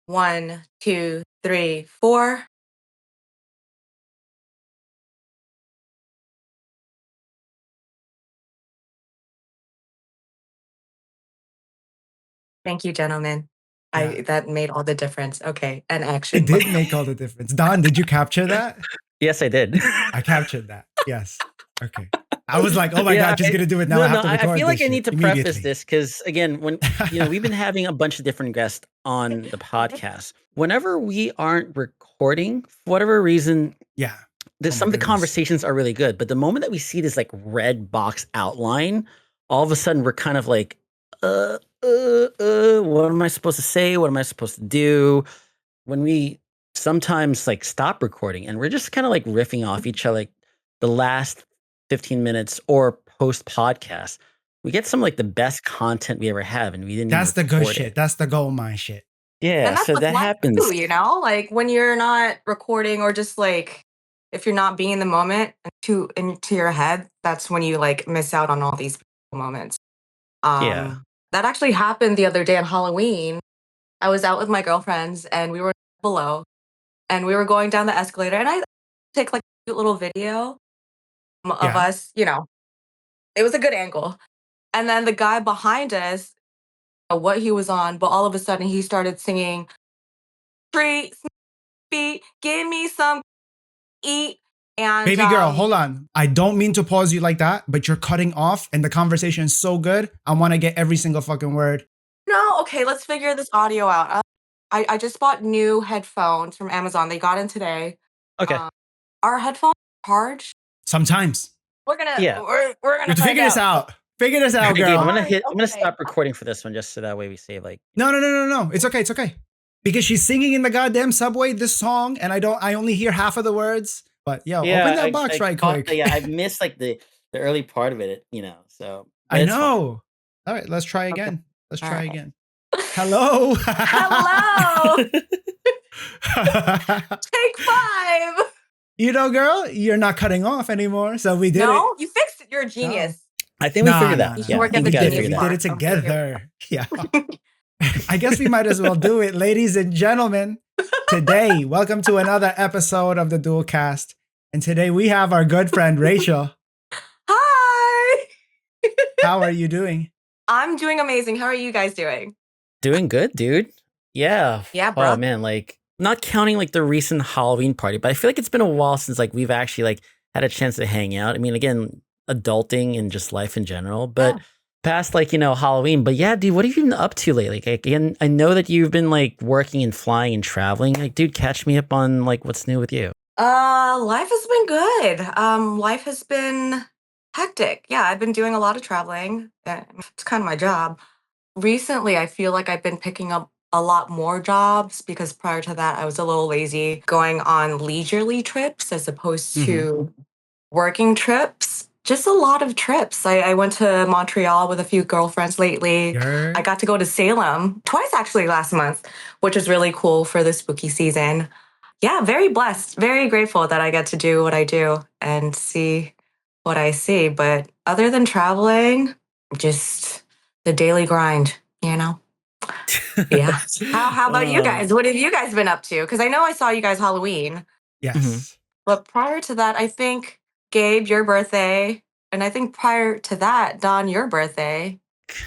One, two, three, four. Thank you, gentlemen. Yeah. That made all the difference. Okay, and It action. did make all the difference. Don, did you capture that? Yes, I did. I captured that. Yes. Okay. I was like, oh my Yeah, God, she's gonna do it now. I have to I record feel this like I shit need to preface immediately. this because again, when we've been having a bunch of different guests on the podcast. Whenever we aren't recording, for whatever reason, Yeah. there's Oh my some of the goodness. conversations are really good, but the moment that we see this like red box outline, all of a sudden we're kind of like, what am I supposed to say? What am I supposed to do? When we sometimes like stop recording and we're just kind of like riffing off each other, like the last 15 minutes or post podcast, we get some like the best content we ever have, and we didn't even That's the good record shit. it. That's the gold mine shit. Yeah, And that's so with that life happens. too, like when you're not recording or just like if you're not being in the moment into your head, that's when you like miss out on all these moments. Yeah. That actually happened the other day on Halloween. I was out with my girlfriends and we were below and we were going down the escalator and I take like a cute little video of Yeah. us, it was a good angle. And then the guy behind us, what he was on, but all of a sudden he started singing treat feet, give me some eat. And Baby girl, hold on. I don't mean to pause you like that, but you're cutting off and the conversation is so good. I want to get every single fucking word. no, okay, let's figure this audio out. I just bought new headphones from Amazon. They got in today. Okay. Our headphones charge. Sometimes. We're gonna Yeah. we're You gonna have to find figure this out. Figure this out, Okay, dude, I'm girl. gonna Okay. stop recording for this one just so that way we save like. No. It's okay. It's okay. Because she's singing in the goddamn subway this song, and I only hear half of the words. But yo, open that box right quick. Yeah, I missed like the early part of it, so but I it's fine. know. All right, let's try Okay. again. Let's All try right. again. Hello. Hello. Take 5. You know, girl, you're not cutting off anymore, so we did it. No, you fixed it. You're a genius. I think we figured that. You Yeah, work I at think the we we genius did it. We bar. did it together. Yeah. I guess we might as well do it, ladies and gentlemen. Today, welcome to another episode of the Dual Cast. And today we have our good friend Rachel. Hi. How are you doing? I'm doing amazing. How are you guys doing? Doing good, dude. Yeah. Yeah, bro. Oh man, like not counting like the recent Halloween party, but I feel like it's been a while since like we've actually like had a chance to hang out. I mean, again, adulting and just life in general, but past like, Halloween. But yeah, dude, what have you been up to lately? Like, again, I know that you've been like working and flying and traveling. Like, dude, catch me up on like what's new with you. Life has been good. Life has been hectic. Yeah, I've been doing a lot of traveling. It's kind of my job. Recently, I feel like I've been picking up a lot more jobs because prior to that, I was a little lazy going on leisurely trips as opposed to working trips. Just a lot of trips. I went to Montreal with a few girlfriends lately. I got to go to Salem twice actually last month, which was really cool for the spooky season. Yeah, very blessed, very grateful that I get to do what I do and see what I see. But other than traveling, just the daily grind, Yeah. How about you guys? What have you guys been up to? Because I know I saw you guys Halloween. Yes. But prior to that, I think, Gabe, your birthday. And I think prior to that, Don, your birthday.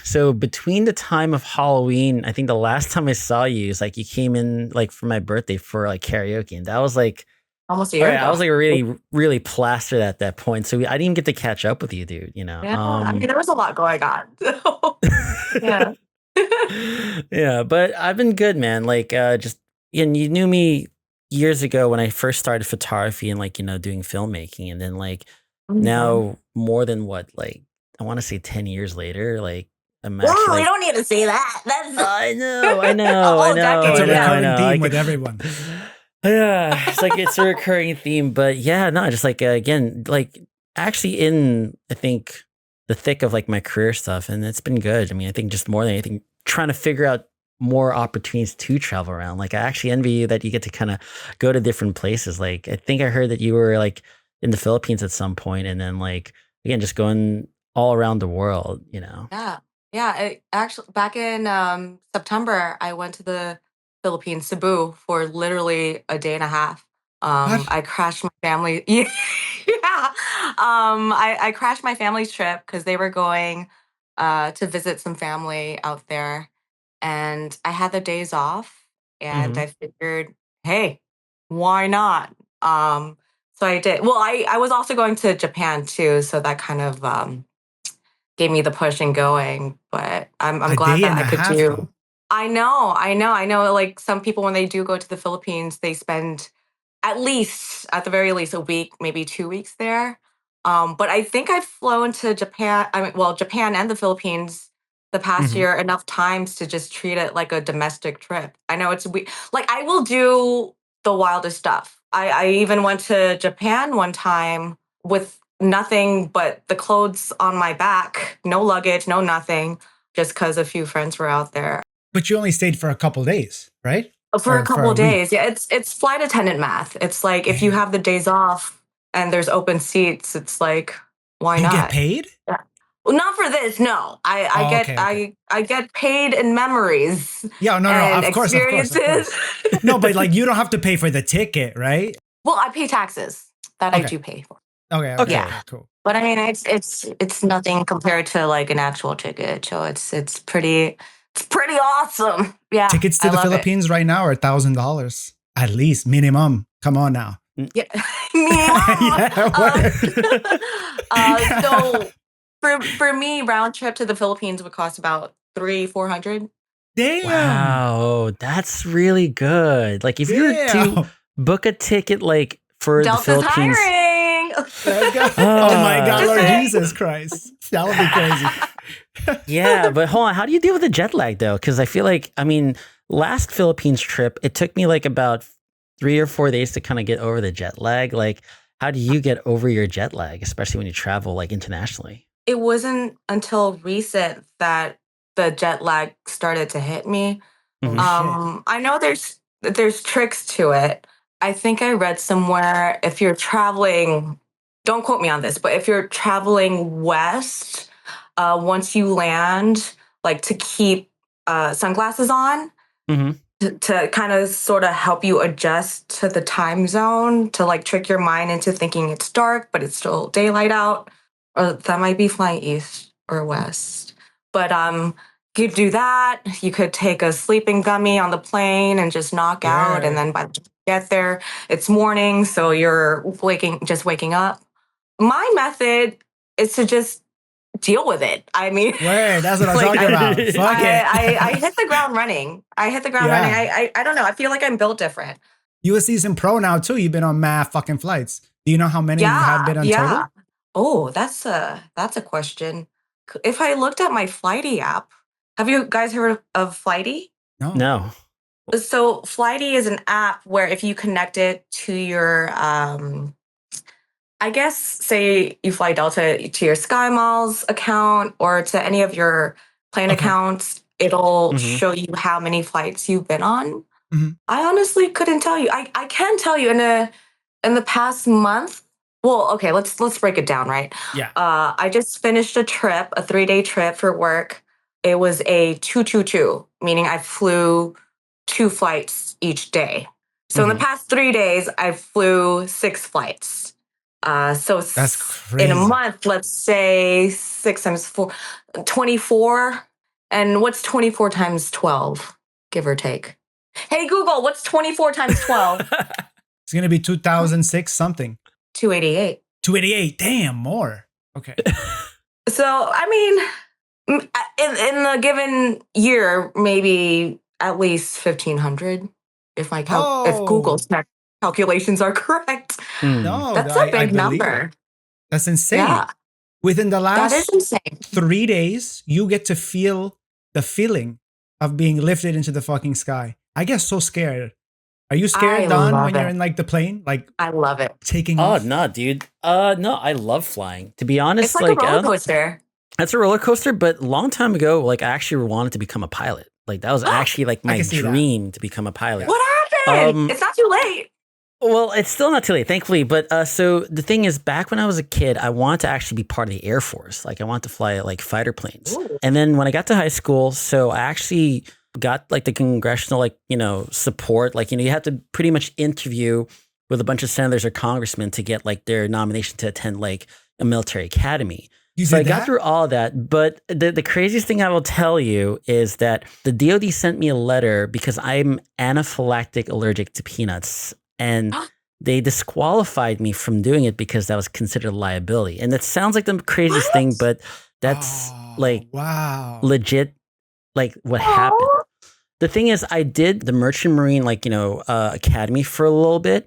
So between the time of Halloween, I think the last time I saw you is like you came in like for my birthday for like karaoke, and that was like Almost a year ago. I was like really, really plastered at that point, so I didn't even get to catch up with you, dude. Yeah, I mean, there was a lot going on. So, yeah. Yeah, but I've been good, man. Like, and you knew me years ago when I first started photography and like doing filmmaking, and then like now more than what, like I want to say 10 years later, like I'm actually. Whoa, like, you don't need to say that. That's I know, I know, a I whole know. decade. It's a Yeah. recurring theme with everyone. Yeah, it's like it's a recurring theme, but yeah, no, just like again, like actually in I think the thick of like my career stuff, and it's been good. I mean, I think just more than anything, trying to figure out more opportunities to travel around. Like I actually envy you that you get to kind of go to different places. Like I think I heard that you were like in the Philippines at some point, and then like again, just going all around the world. Yeah. Yeah. Actually, back in September, I went to the Philippines, Cebu, for literally a day and a half. What? I crashed my family. Yeah. I crashed my family's trip because they were going to visit some family out there, and I had the days off, and Hmm. I figured, hey, why not? So I did. Well, I was also going to Japan too, so that kind of gave me the push and going. But I'm A glad day that and I a could half, do. though. I know. Like some people, when they do go to the Philippines, they spend at the very least, a week, maybe 2 weeks there. But I think I've flown to Japan. I mean, well, Japan and the Philippines the past Hmm. year enough times to just treat it like a domestic trip. I know it's like I will do the wildest stuff. I even went to Japan one time with nothing but the clothes on my back, no luggage, no nothing, just because a few friends were out there. But you only stayed for a couple days, right? For a Or for couple a week. days. Yeah, it's flight attendant math. It's like if you Damn. have the days off and there's open seats, it's like why Do you get not? paid? Yeah. Well, not for this. No, I Oh, get okay, okay. I get paid in memories Yeah, no, no, and of course, of course, of experiences. course. No, but like you don't have to pay for the ticket, right? Well, I pay taxes that I Okay, do pay for. okay, okay, Yeah, Okay. okay, cool. but I mean it's nothing compared to like an actual ticket. So it's pretty awesome. Yeah, Tickets to I the love it. Philippines right now are $1,000 at least minimum. Come on now. Yeah, minimum. Yeah, Uh, word. so for me, round trip to the Philippines would cost about 300-400. Damn, Wow, that's really good. Like if you were to damn. book a ticket like for the Delta's Philippines, hiring. Let's go. Oh my God, uh Just Lord saying. Jesus Christ. That would be crazy. yeah, but hold on, how do you deal with the jet lag though? Because I feel like, I mean, last Philippines trip, it took me like about 3 or 4 days to kind of get over the jet lag. Like, how do you get over your jet lag, especially when you travel like internationally? It wasn't until recent that the jet lag started to hit me. Oh Hmm. shit. I know there's tricks to it. I think I read somewhere if you're traveling, don't quote me on this, but if you're traveling west, once you land, like to keep sunglasses on Hmm. to kind of sort of help you adjust to the time zone to like trick your mind into thinking it's dark, but it's still daylight out. Or that might be flying east or west. But you could do that. You could take a sleeping gummy on the plane and just knock out. And Word. then by the time you get there, it's morning. So you're waking up. My method is to just deal with it. I mean, Word. That's what I'm like talking about. Fuck it. I hit the ground running. I hit the ground running. Yeah. I don't know. I feel like I'm built different. You a seasoned pro now too. You've been on mad fucking flights. Do you know how many you have Yeah, been on yeah. total? Oh, that's a question. If I looked at my Flighty app, have you guys heard of Flighty? No. No. So Flighty is an app where if you connect it to your I guess say you fly Delta to your Sky Miles account or to any of your plane Okay. accounts, it'll Hmm. show you how many flights you've been on. Mhm. I honestly couldn't tell you. I can tell you in the past month. Well, okay, let's break it down, right? Yeah. I just finished a trip, a 3-day trip for work. It was a 222, meaning I flew 2 flights each day. So in the Hmm. past 3 days, I flew 6 flights. That's In a crazy. month, let's say 6 times 4, 24. And what's 24 times 12, give or take? Hey, Google, what's 24 times 12? It's gonna be 2006 something. 288. 288. Damn, more. Okay. So, I mean, in a given year, maybe at least 1,500, if Google's Oh calculations are correct. Mm. no, That's a I big believe it. number. That's insane. Yeah, Within the that is last insane. 3 days, you get to feel the feeling of being lifted into the fucking sky. I get so scared. Are you I scared, Don, when love you're it. in like the plane, like I love it. taking Oh off? no, dude. No, I love flying. To be It's honest, like a like roller coaster. that's a roller coaster. But a long time ago, like I actually wanted to become a pilot. Like that was actually like I my can see that. dream to become a pilot. Yeah. What happened? Um, It's not too late. Well, it's still not too late, thankfully. But so the thing is, back when I was a kid, I wanted to actually be part of the Air Force. Like I wanted to fly like fighter planes. Ooh. And then when I got to high school, so I actually got like the congressional support. Like, you have to pretty much interview with a bunch of senators or congressmen to get like their nomination to attend like a military academy. So I got through all of that. But the craziest thing I will tell you is that the DoD sent me a letter because I'm anaphylactic allergic to peanuts. And they disqualified me from doing it because that was considered a liability. And that sounds like the craziest thing, but that's wow, legit, like what happened. The thing is, I did the Merchant Marine, academy for a little bit.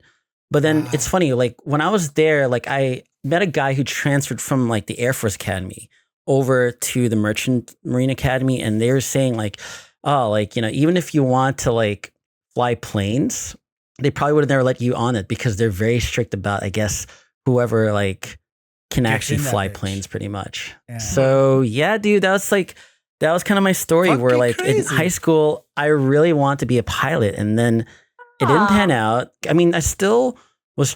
But then it's funny, like when I was there, like I met a guy who transferred from like the Air Force Academy over to the Merchant Marine Academy. And they were saying like, oh, like, even if you want to like fly planes, they probably would have never let you on it because they're very strict about, I guess, whoever like can actually fly planes pretty much. Yeah. So yeah, dude, that was kind of my story where like crazy. In high school, I really wanted to be a pilot and then it didn't pan out. I mean, I still was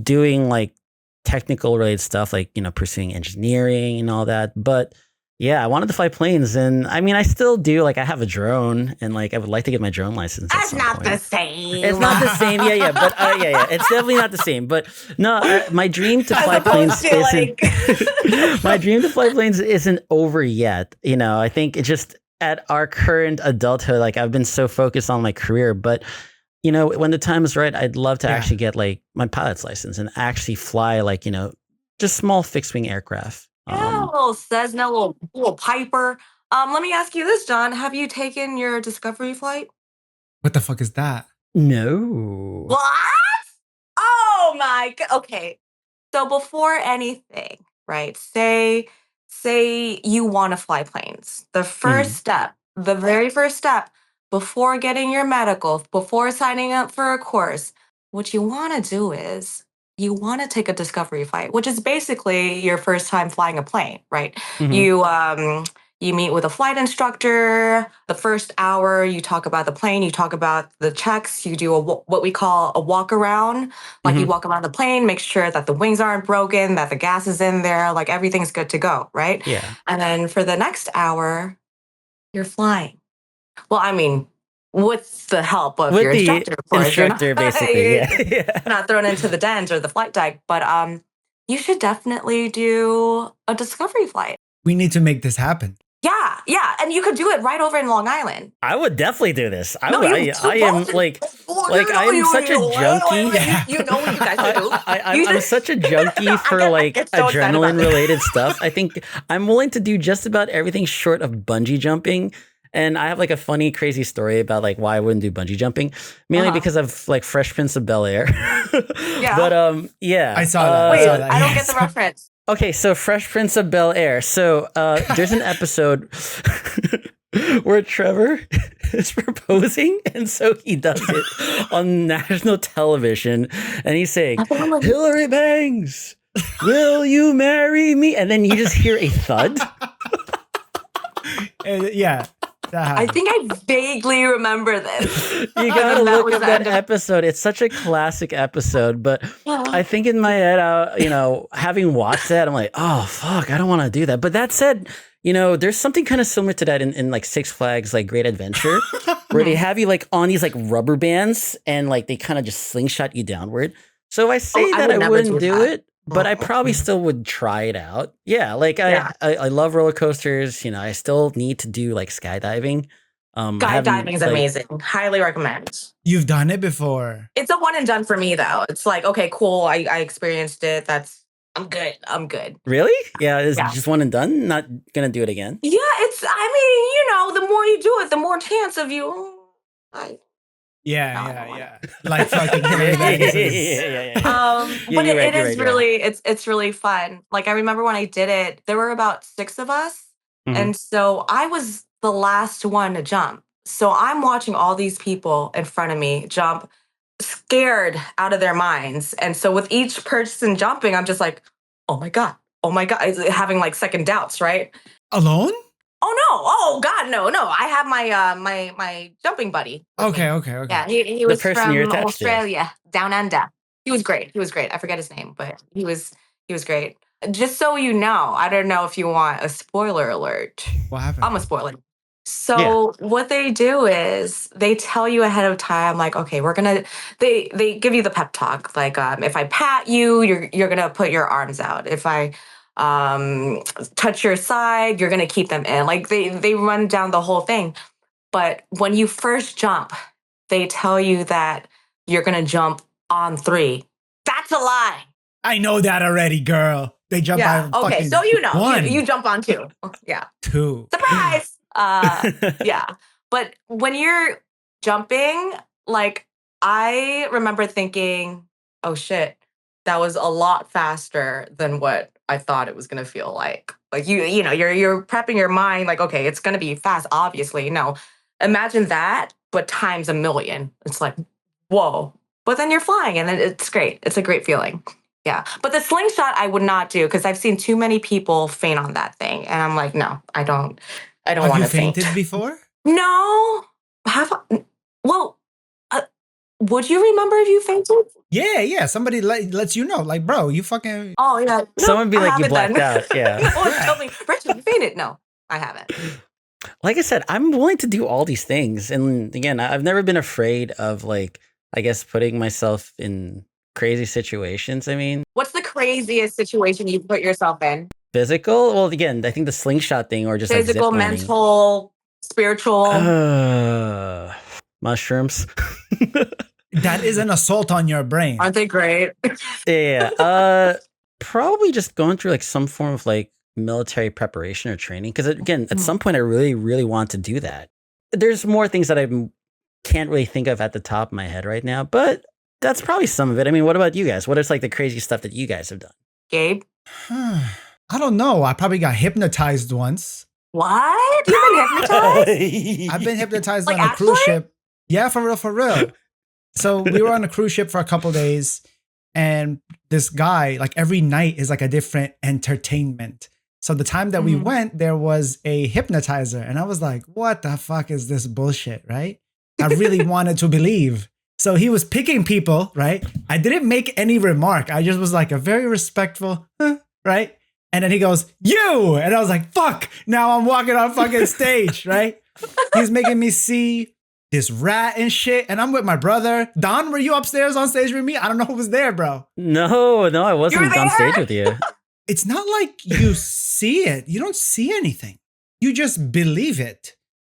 doing like technical related stuff, like, pursuing engineering and all that. But yeah, I wanted to fly planes. And I mean, I still do. Like, I have a drone and like, I would like to get my drone license. That's not the same. It's not the same. Yeah. But yeah. It's definitely not the same. But no, my dream to fly planes isn't, my dream to fly planes isn't over yet. I think it's just at our current adulthood, like I've been so focused on my career, but when the time is right, I'd love to actually get like my pilot's license and actually fly like, just small fixed wing aircraft. Yeah, a little Cessna, little Piper. Let me ask you this, John. Have you taken your Discovery flight? What the fuck is that? No. What? Oh my god. Okay. So before anything, right? Say you want to fly planes. The first step, the very first step, before getting your medical, before signing up for a course, what you want to do is you want to take a discovery flight, which is basically your first time flying a plane, right? You meet with a flight instructor. The first hour, you talk about the plane, you talk about the checks, you do what we call a walk around. Like you walk around the plane, make sure that the wings aren't broken, that the gas is in there, like everything's good to go, right? Yeah. And then for the next hour, you're flying. Well, I mean, with the help of your instructor, of course. Instructor, basically, yeah. Not thrown into the dens or the flight deck, but you should definitely do a discovery flight. We need to make this happen. Yeah, and you could do it right over in Long Island. I would definitely do this. I am like I'm such a junkie. You know what you guys do. I'm such a junkie for like adrenaline related stuff. I think I'm willing to do just about everything short of bungee jumping. And I have like a funny, crazy story about like why I wouldn't do bungee jumping, mainly because of like Fresh Prince of Bel-Air. Yeah. But yeah, I saw that. Wait, I don't get the reference. Okay, so Fresh Prince of Bel-Air. So there's an episode where Trevor is proposing, and so he does it on national television, and he's saying, "Hillary Banks, will you marry me?" And then you just hear a thud. Yeah. I think I vaguely remember this. You gotta look up that episode. It's such a classic episode, but I think in my head, having watched that, I'm like, oh, fuck, I don't want to do that. But that said, there's something kind of similar to that in like Six Flags, like Great Adventure, where they have you like on these like rubber bands and like they kind of just slingshot you downward. So I say that I wouldn't do it. But I probably still would try it out. Yeah, like I love roller coasters. I still need to do like skydiving. Skydiving is amazing. Highly recommend. You've done it before. It's a one and done for me though. It's like, okay, cool. I experienced it. I'm good. Really? Yeah, it's just one and done? Not gonna do it again? Yeah, the more you do it, the more chance of you. Yeah. Like fucking yeah. But it is really, it's really fun. Like I remember when I did it, there were about 6 of us. And so I was the last one to jump. So I'm watching all these people in front of me jump, scared out of their minds. And so with each person jumping, I'm just like, oh my God, having like second doubts, right? Alone? Oh no! Oh God, no! I have my my jumping buddy. Okay. Yeah, he was from Australia, down under. He was great. I forget his name, but he was great. Just so you know, I don't know if you want a spoiler alert. What happened? I'm a spoiler. Yeah. So what they do is they tell you ahead of time, like, okay, we're gonna. They give you the pep talk, like, if I pat you, you're gonna put your arms out. If I touch your side, you're gonna keep them in. Like they run down the whole thing. But when you first jump, they tell you that you're gonna jump on three. That's a lie. I know that already, girl. They jump Yeah. by Okay. So fucking you know, you one, jump on two. Yeah. two. Surprise. Yeah. But when you're jumping, like I remember thinking, oh shit, that was a lot faster than what I thought it was gonna feel like. Like you know, you're prepping your mind like, okay, it's gonna be fast, obviously. No. Imagine that, but times a million. It's like, whoa. But then you're flying and it's great. It's a great feeling. Yeah. But the slingshot I would not do because I've seen too many people faint on that thing. And I'm like, no, I don't Have want you to faint. fainted before? No. Have well, uh, would you remember if you fainted? Yeah, yeah. Somebody lets you know, like, bro, you fucking Oh yeah. No, Someone be I like, you haven't then. blacked out. Yeah. No one's yeah. told me, Rachel, you fainted. No, I haven't. Like I said, I'm willing to do all these things. And again, I've never been afraid of like, I guess, putting myself in crazy situations. I mean, What's the craziest situation you put yourself in? physical. Well, again, I think the slingshot thing or just like Physical, zip lining. mental, spiritual. Mushrooms. That is an assault on your brain. Aren't they great? Yeah. Probably just going through like some form of like military preparation or training. Because again, at some point, I really, really want to do that. There's more things that I can't really think of at the top of my head right now, but that's probably some of it. I mean, what about you guys? What is like the crazy stuff that you guys have done? Gabe? I don't know. I probably got hypnotized once. What? You've been hypnotized? I've been hypnotized Like on a cruise actually? ship. Yeah, for real, for real. So we were on a cruise ship for a couple days, and this guy, like every night is like a different entertainment. So the time that we Mhm. went, there was a hypnotizer, and I was like, what the fuck is this bullshit, right? I really wanted to believe. So he was picking people, right? I didn't make any remark. I just was like a very respectful, huh, right? And then he goes, you! And I was like, fuck, now I'm walking on fucking stage, right? He's making me see this rat and shit. And I'm with my brother. Don, were you upstairs on stage with me? I don't know who was there, bro. No, I You were wasn't on stage there? with you. It's not like you see it. You don't see anything. You just believe it.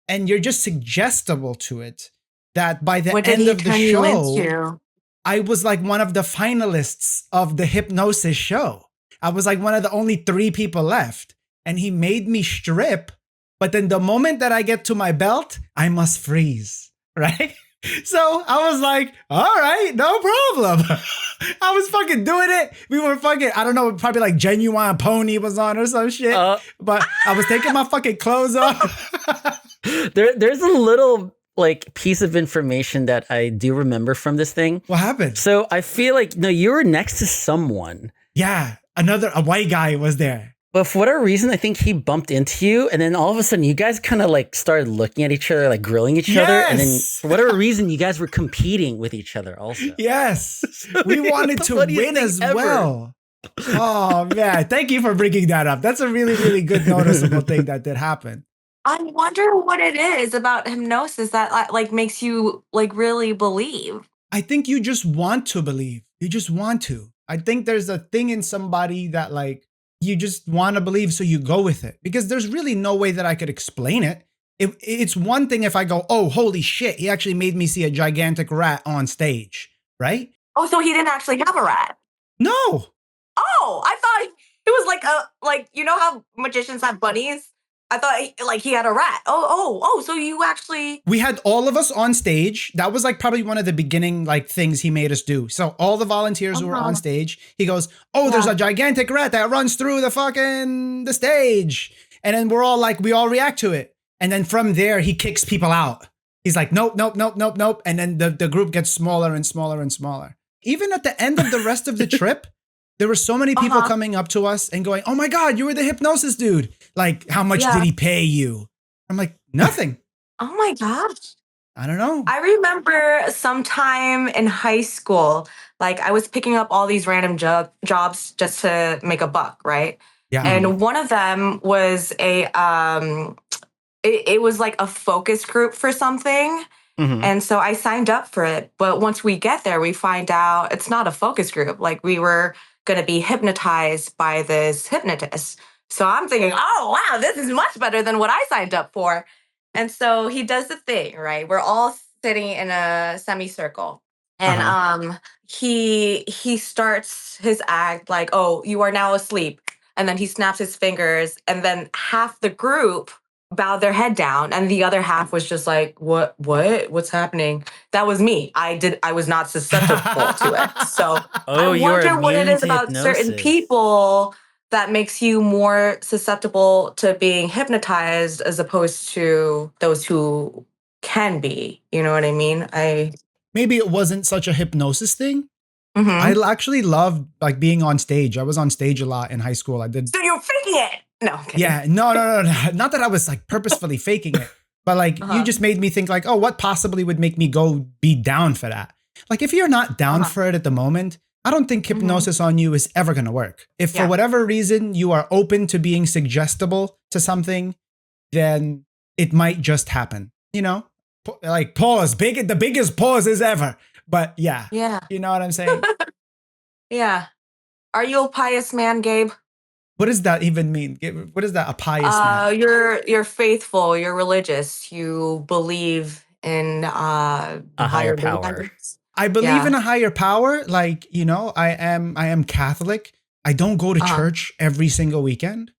And you're just suggestible to it. That by the What did end he of the turn you show, into? I was like one of the finalists of the hypnosis show. I was like one of the only 3 people left. And he made me strip. But then the moment that I get to my belt, I must freeze. Right? So I was like, all right, no problem. I was fucking doing it. We were fucking, I don't know, probably like Genuine Pony was on or some shit. But I was taking my fucking clothes off. There's a little like piece of information that I do remember from this thing. What happened? So I feel like, no, you were next to someone. Yeah, a white guy was there. But for whatever reason, I think he bumped into you, and then all of a sudden, you guys kind of like started looking at each other, like grilling each other, and then Yes. for whatever reason, you guys were competing with each other also. Yes. We wanted The to funniest win thing as ever. well. Oh, man. Thank you for bringing that up. That's a really, really good noticeable thing that did happen. I wonder what it is about hypnosis that like makes you like really believe. I think you just want to believe. You just want to. I think there's a thing in somebody that like you just want to believe, so you go with it. Because there's really no way that I could explain it. It's one thing if I go, oh, holy shit, he actually made me see a gigantic rat on stage, right? Oh, so he didn't actually have a rat. No. Oh, I thought it was like you know how magicians have bunnies? I thought he had a rat. Oh, so you actually We had all of us on stage. That was like probably one of the beginning like things he made us do. So all the volunteers who were on stage, he goes, oh, there's a gigantic rat that runs through the stage. And then we're all like, we all react to it. And then from there, he kicks people out. He's like, nope, nope, nope, nope, nope. And then the group gets smaller and smaller and smaller. Even at the end of the rest of the trip, there were so many people coming up to us and going, oh my God, you were the hypnosis dude. Like, how much did he pay you? I'm like, nothing. Oh my gosh. I don't know. I remember sometime in high school, like I was picking up all these random jobs just to make a buck, right? Yeah. And one of them was it was like a focus group for something. Mhm. And so I signed up for it. But once we get there, we find out it's not a focus group. Like we were going to be hypnotized by this hypnotist. So I'm thinking, oh, wow, this is much better than what I signed up for. And so he does the thing, right? We're all sitting in a semicircle. And Uh-huh. he starts his act like, oh, you are now asleep. And then he snaps his fingers, and then half the group bowed their head down, and the other half was just like, what's happening? That was me. I was not susceptible to it. So I Oh, you're wonder what it immune is to about certain hypnosis. people that makes you more susceptible to being hypnotized as opposed to those who can be. You know what I mean? Maybe it wasn't such a hypnosis thing. I Mhm. actually loved like being on stage. I was on stage a lot in high school. I did. So you're faking it. No, I'm kidding. Yeah, no. Not that I was like purposefully faking it, but like you Uh-huh. just made me think like, oh, what possibly would make me go be down for that? Like if you're not down Uh-huh. for it at the moment, I don't think Mhm. hypnosis on you is ever gonna work. If for Yeah. whatever reason you are open to being suggestible to something, then it might just happen. You know, like pause, the biggest pauses ever. But yeah, Yeah. you know what I'm saying? Yeah. Are you a pious man, Gabe? What does that even mean? What is that? A pious man? You're faithful, you're religious, you believe in A higher higher power. beings. I believe in Yeah. a higher power. Like, you know, I am Catholic. I don't go to Uh-huh. church every single weekend.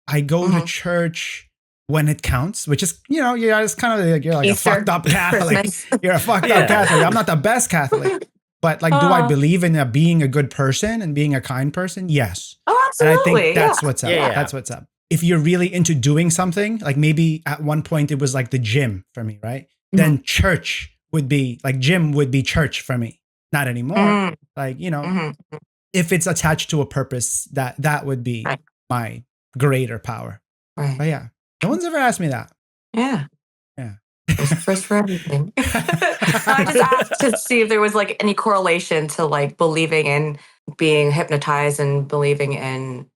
I go to Hmm. church when it counts, which is, you know, you're just kind of like, you're like a Easter, fucked up Catholic. Christmas. You're a fucked up Yeah. Catholic. I'm not the best Catholic, but like, do I uh, believe in being a good person and being a kind person? Yes. oh, And I think absolutely. Yeah. that's what's Yeah, up. Yeah. yeah. That's what's up. If you're really into doing something, like maybe at one point it was like the gym for me, right? Hmm. Then church would be like gym would be church for me. Not anymore. Hmm. Like, you know, Hmm. if it's attached to a purpose, that would be Right. my greater power. Right. But yeah, no one's ever asked me that. Yeah. Yeah. There's a first for everything. I just asked to see if there was like any correlation to like believing in being hypnotized and believing in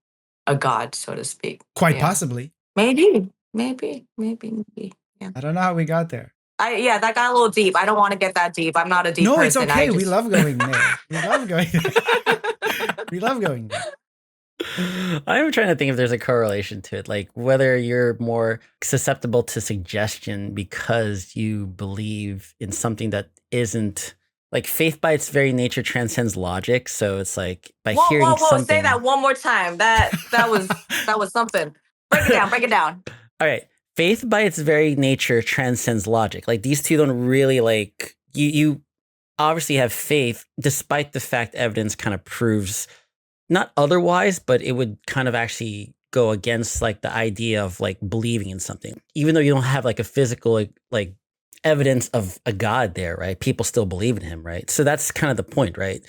a god, so to speak. Quite Yeah. possibly. Maybe. Yeah. I don't know how we got there. Yeah, that got a little deep. I don't want to get that deep. I'm not a deep No, it's person. I okay. We just love going there. We love going there. We love going there. I'm trying to think if there's a correlation to it, like whether you're more susceptible to suggestion because you believe in something that isn't like faith by its very nature transcends logic. So it's like by hearing whoa. Say something. that one more time. That was something. Break it down. Break it down. All right. Faith by its very nature transcends logic. Like these two don't really like you obviously have faith despite the fact evidence kind of proves not otherwise, but it would kind of actually go against like the idea of like believing in something. Even though you don't have like a physical like evidence of a god there, right? People still believe in him, right? So that's kind of the point, right?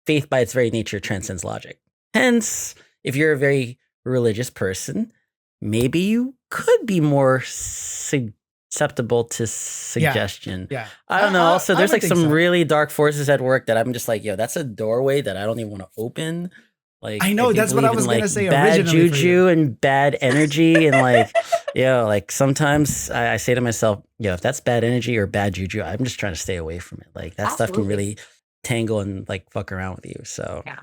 Faith by its very nature transcends logic. Hence, if you're a very religious person, maybe you could be more susceptible to suggestion. Yeah. I don't know. Also, I there's would like think some so. really dark forces at work that I'm just like, yo, that's a doorway that I don't even want to open. Like I know, do that's what I believe was in gonna like say bad originally for you. juju and bad energy and like, yo, like sometimes I say to myself, yo, if that's bad energy or bad juju, I'm just trying to stay away from it. Like that stuff can Absolutely. really tangle and like fuck around with you. So Yeah.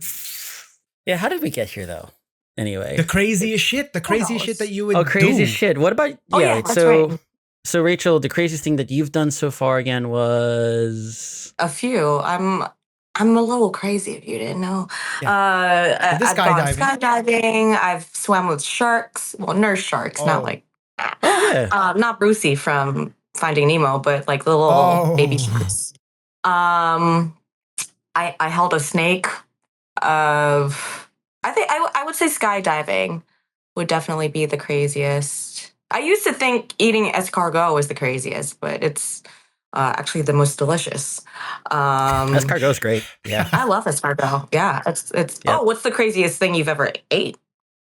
yeah, how did we get here though? Anyway, The craziest shit that you would crazy do. shit. What about Oh, yeah, right, that's right. so Rachel, the craziest thing that you've done so far again was A few. I'm a little crazy if you didn't know. Yeah. Did the I've gone skydiving. skydiving. I've swam with sharks. Well, nurse sharks, not Oh. like oh yeah. not Brucey from Finding Nemo, but like the little baby Oh. sharks. I held a snake. I think I would say skydiving would definitely be the craziest. I used to think eating escargot was the craziest, but it's actually the most delicious. Escargot's great. Yeah. I love escargot. Yeah, it's. Yep. Oh, what's the craziest thing you've ever ate?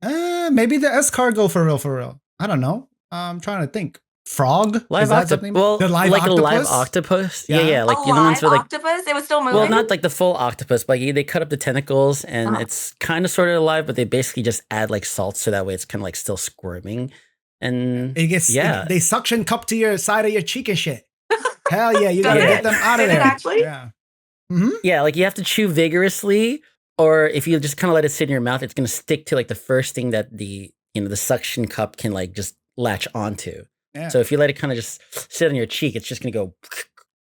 Maybe the escargot for real. I don't know. I'm trying to think. Frog? Live Is that octopus. something? Well, The live like octopus? a live octopus. Yeah, Yeah. like A you know, ones live where like octopus? It was still moving. well, not like the full octopus, but they cut up the tentacles and Oh. it's kind of sort of alive, but they basically just add like salt so that way it's kind of like still squirming. And It, they suction cup to your side of your cheek and shit. Hell yeah, you gotta get them out of Did it there. actually? Yeah. Mm-hmm. Yeah, like you have to chew vigorously, or if you just kind of let it sit in your mouth, it's gonna stick to like the first thing that the suction cup can like just latch onto. Yeah. So if you let it kind of just sit on your cheek, it's just gonna go.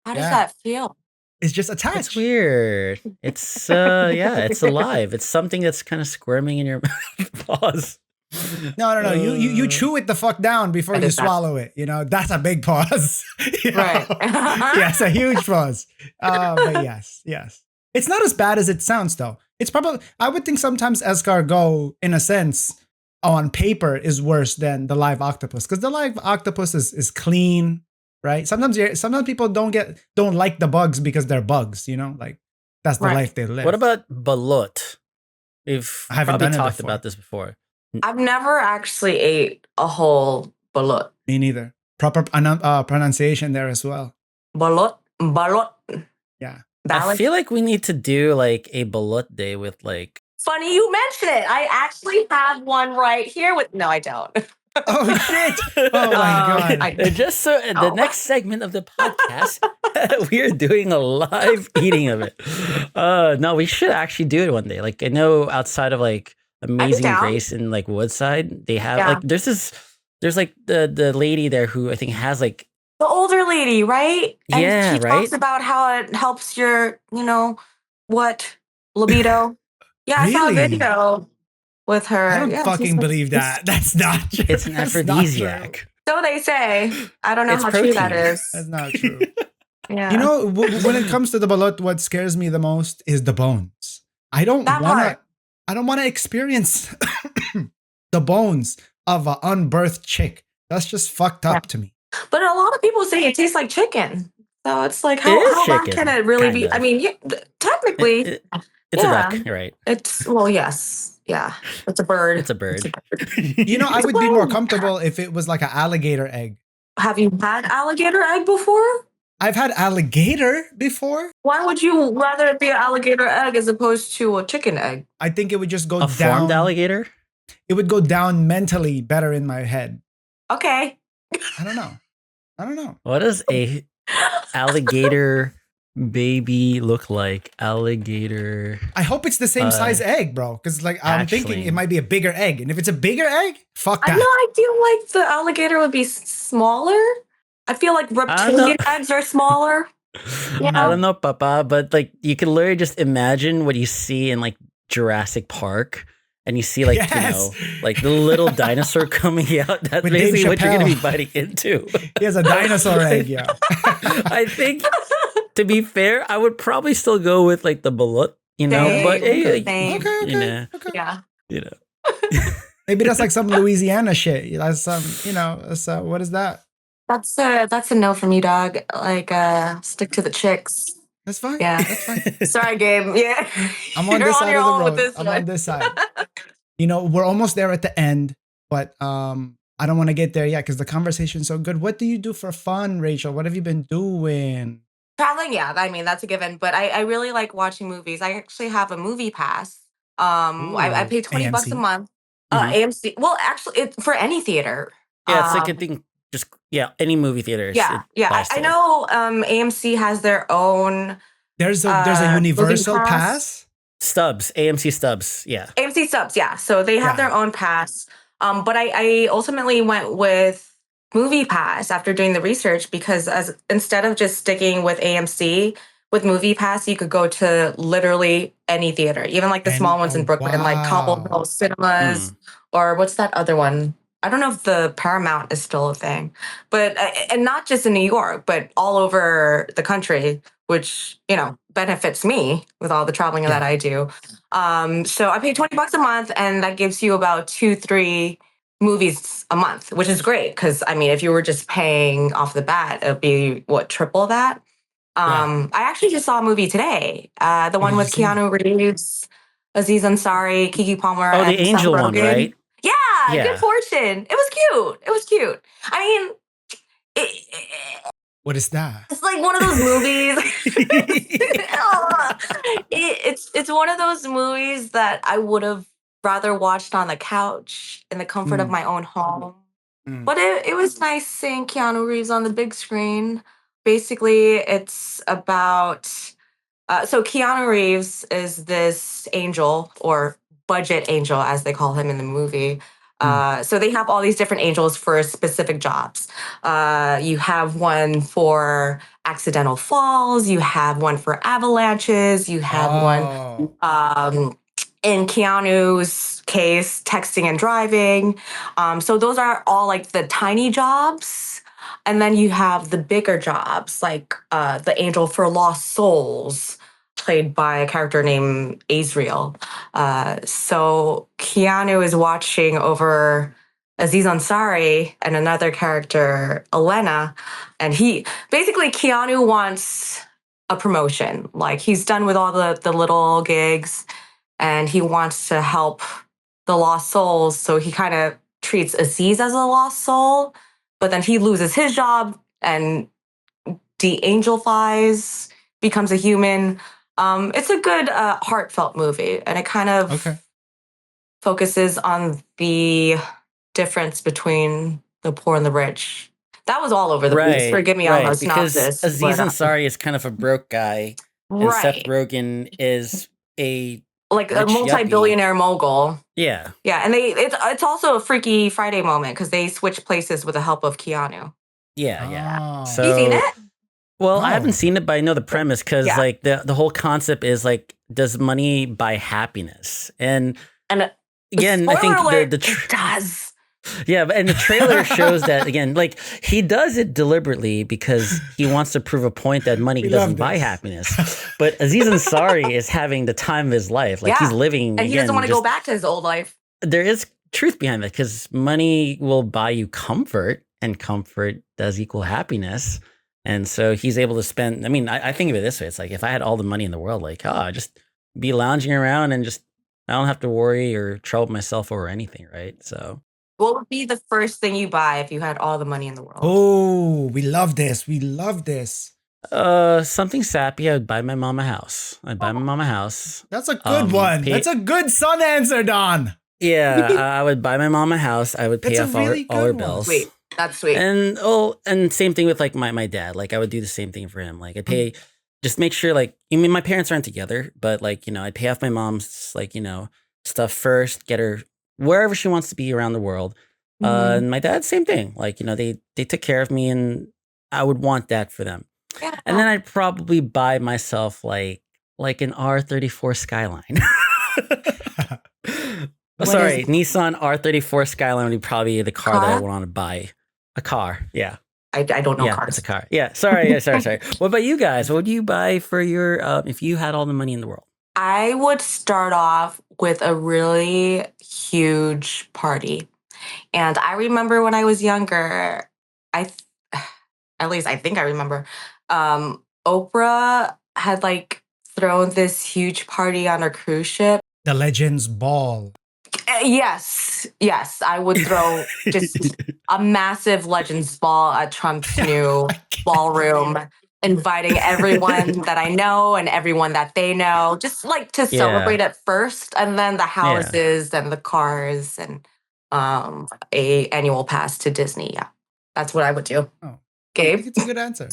How does that feel? It's just attached. It's weird. It's it's alive. It's something that's kind of squirming in your mouth. Pause. No. You chew it the fuck down before you swallow it. You know, that's a big pause. Right. Yeah, it's a huge pause. But yes. It's not as bad as it sounds, though. It's probably, I would think sometimes escargot, in a sense, on paper is worse than the live octopus, because the live octopus is clean, right? Sometimes people don't like the bugs because they're bugs, you know, like that's the life they live. What about balut? I haven't probably talked about this before. I've never actually ate a whole balut. Me neither. Proper pronunciation there as well. Balut. Yeah. I feel like we need to do like a balut day with like. Funny you mention it. I actually have one right here with. No, I don't. Oh shit! Oh my god! Just so the next segment of the podcast, we are doing a live eating of it. No, we should actually do it one day. Like I know outside of like Amazing Grace in like Woodside, they have like there's like the lady there who I think has like the older lady, right? And yeah, she talks about how it helps your, libido. Yeah, really? I saw a video with her. I don't fucking believe that. That's not true. It's an aphrodisiac. So they say. I don't know how true that is. That's not true. Yeah. You know, when it comes to the balut, what scares me the most is the bones. I don't want to experience the bones of an unbirthed chick. That's just fucked up to me. But a lot of people say it tastes like chicken. So it's like, how bad can it really be? I mean, technically, it's a duck. You're right. Yes. Yeah. It's a bird. It's a bird. You know, I would be more comfortable if it was like an alligator egg. Have you had alligator egg before? I've had alligator before. Why would you rather it be an alligator egg as opposed to a chicken egg? I think it would just go down. A farmed alligator? It would go down mentally better in my head. Okay. I don't know. What does a alligator baby look like? Alligator. I hope it's the same size egg, bro. Because I'm thinking it might be a bigger egg. And if it's a bigger egg, fuck that. I know. I feel like the alligator would be smaller. I feel like reptilian eggs are smaller. I don't know, Papa, but like you can literally just imagine what you see in like Jurassic Park. And you see like, like the little dinosaur coming out. That's with basically what you're going to be biting into. He has a dinosaur egg, yeah. I think, to be fair, I would probably still go with like the balut, but hey, okay. Yeah. Maybe that's like some Louisiana shit. That's some, what is that? That's a no from you, dog. Like, stick to the chicks. That's fine. Yeah, that's fine. Sorry, Gabe. Yeah, I'm on this side of the road. I'm on this side. We're almost there at the end, but I don't want to get there yet because the conversation's so good. What do you do for fun, Rachel? What have you been doing? Traveling, yeah. I mean, that's a given. But I really like watching movies. I actually have a movie pass. I pay $20 a month. AMC. Well, actually, it's for any theater. Yeah, it's like a thing. Just any movie theaters. Yeah. I know AMC has their own. There's a Universal pass. Stubs, AMC Stubs, yeah. AMC Stubs, yeah. So they have their own pass. But I ultimately went with Movie Pass after doing the research because instead of just sticking with AMC, with Movie Pass, you could go to literally any theater, even like the small ones in Brooklyn, like Cobble Cinemas, or what's that other one? I don't know if the Paramount is still a thing, but and not just in New York, but all over the country, which, benefits me with all the traveling that I do. So I pay $20 a month and that gives you about 2-3 movies a month, which is great. Cause I mean, if you were just paying off the bat, it'd be triple that. I actually just saw a movie today. The one with Keanu Reeves, Aziz Ansari, Keke Palmer. Oh, the Angel one, right? Yeah, Good Fortune. It was cute. I mean, what is that? It's like one of those movies. It's one of those movies that I would have rather watched on the couch in the comfort of my own home. Mm. But it was nice seeing Keanu Reeves on the big screen. Basically, it's about so Keanu Reeves is this angel or budget angel, as they call him in the movie. Mm. So they have all these different angels for specific jobs. You have one for accidental falls. You have one for avalanches. You have one Oh. in Keanu's case, texting and driving. So those are all like the tiny jobs. And then you have the bigger jobs, like the Angel for Lost Souls, played by a character named Azriel. So Keanu is watching over Aziz Ansari and another character, Elena. And Keanu wants a promotion. Like he's done with all the little gigs and he wants to help the lost souls. So he kind of treats Aziz as a lost soul, but then he loses his job and de-angelifies, becomes a human. It's a good, heartfelt movie, and it kind Okay. of focuses on the difference between the poor and the rich. That was all over the place. Right, Forgive me on the right. Because synopsis, Aziz but Ansari is kind of a broke guy, and Seth right, Rogen is a like a rich yuppie. multi-billionaire mogul. Yeah. Yeah, and it's also a Freaky Friday moment because they switch places with the help of Keanu. Yeah, yeah. Oh. You seen So, it? well, I haven't No. seen it, but I know the premise because Yeah, like the whole concept is like, does money buy happiness? And and again, I spoiler think alert, it does. yeah, and the trailer shows that again, like he does it deliberately because he wants to prove a point that money We doesn't love buy this. happiness. But Aziz Ansari is having the time of his life. Like he's Yeah, living and he doesn't again, want to go just back to his old life. there is truth behind that because money will buy you comfort and comfort does equal happiness. And so he's able to spend, I mean, I think of it this way. It's like if I had all the money in the world, like, oh, I'd just be lounging around and just, I don't have to worry or trouble myself over anything. Right. So, What would be the first thing you buy if you had all the money in the world? Oh, we love this. We love this. something sappy, I would buy my mom a house. I'd buy my mom a house. That's a good one. That's a good son answer, Don. Yeah, I would buy my mom a house. I would pay That's a off really all her good one. bills. Sweet. That's sweet. And same thing with like my dad. Like I would do the same thing for him. Like I'd pay, just make sure like I mean my parents aren't together, but like I'd pay off my mom's like stuff first, get her wherever she wants to be around the world. Mhm. And my dad, same thing. Like they took care of me, and I would want that for them. Yeah. And then I'd probably buy myself like an R34 Skyline. What Sorry, is Nissan R34 Skyline would probably be the car that I car? would want to buy. A car, yeah. I don't know Yeah, cars. it's a car. Yeah, sorry, sorry. What about you guys? What would you buy for your if you had all the money in the world? I would start off with a really huge party. And I remember when I was younger, I th- at least I think I remember, Oprah had like thrown this huge party on her cruise ship. The Legends Ball. Yes, I would throw just a massive Legends ball at Trump's new ballroom, inviting everyone that I know and everyone that they know, just like to Yeah, celebrate it first, and then the yeah. houses and the cars and a annual pass to Disney. Yeah, that's what I would do. Oh, I Gabe? think it's a good answer.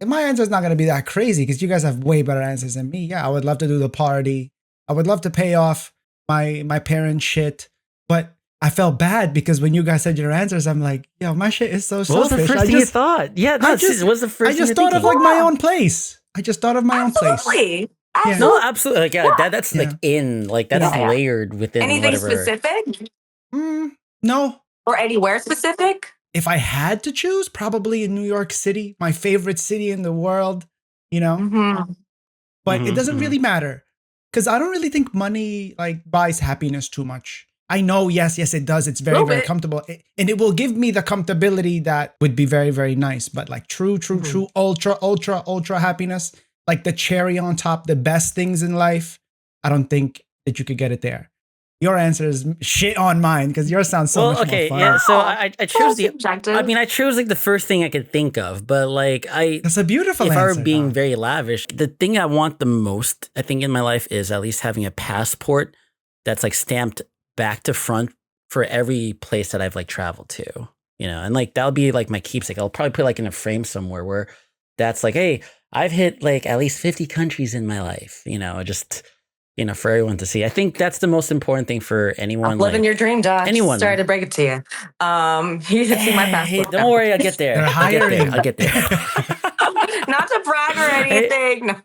And my answer is not going to be that crazy because you guys have way better answers than me. Yeah, I would love to do the party. I would love to pay off my parents' shit. But I felt bad because when you guys said your answers, I'm like, yo, my shit is so What was selfish. the first thing you thought? Yeah, no, I it just, was the first I thing just you're thought of thinking. like my own place. I just thought of my own place. Absolutely. Yeah. No, Absolutely. absolutely. Like, yeah, that's like that's Yeah. layered within Anything whatever. specific No. or anywhere specific? If I had to choose, probably in New York City, my favorite city in the world, Mm-hmm. But it Mhm, doesn't mhm. really matter because I don't really think money like buys happiness too much. I know, yes, it does. It's very, Little very bit. comfortable, and it will give me the comfortability that would be very, very nice. But like true, Mhm. ultra happiness, like the cherry on top, the best things in life. I don't think that you could get it there. Your answer is shit on mine because yours sounds so much okay, more fun. yeah. So Oh, I so chose the. subjective. I mean, I chose like the first thing I could think of, but like That's a beautiful if answer. I were being Don. very lavish, the thing I want the most, I think, in my life is at least having a passport that's like stamped back to front for every place that I've like traveled to. and like that'll be like my keepsake. I'll probably put like in a frame somewhere where that's like, hey, I've hit like at least 50 countries in my life, just for everyone to see. I think that's the most important thing for anyone. Living like your dream, Josh. anyone. Sorry to break it to you. You can see my passport. Don't worry, I'll get there. They're hiring. I'll get there. Not to brag or anything. No.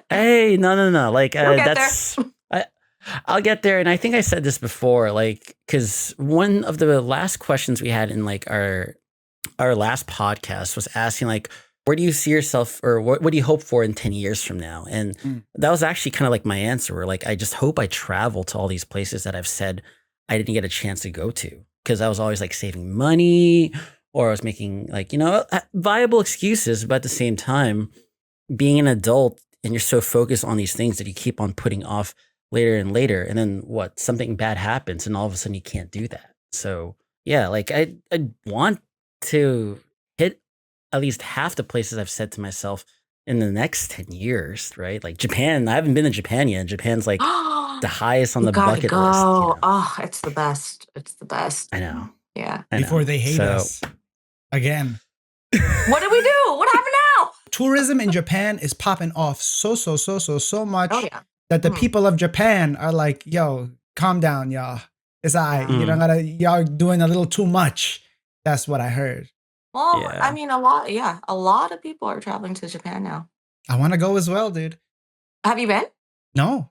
Hey, no. Like You'll get that's I'll get there. And I think I said this before, like, because one of the last questions we had in like our last podcast was asking like, where do you see yourself, or what do you hope for in 10 years from now? And that was actually kind of like my answer, where like, I just hope I travel to all these places that I've said I didn't get a chance to go to, because I was always like saving money, or I was making like, viable excuses. But at the same time, being an adult and you're so focused on these things that you keep on putting off later and later. And then something bad happens and all of a sudden you can't do that. So yeah, like I want to hit at least half the places I've said to myself in the next 10 years, right? Like Japan, I haven't been to Japan yet. Japan's like the highest on the bucket go. list. Oh, it's the best. It's the best. I know. Yeah. Before they hate us again. What did we do? What happened now? Tourism in Japan is popping off so much that the people of Japan are like, yo, calm down, y'all. It's all right. You don't gotta, y'all doing a little too much. That's what I heard. Well, I mean, a lot of people are traveling to Japan now. I want to go as well, dude. Have you been? No.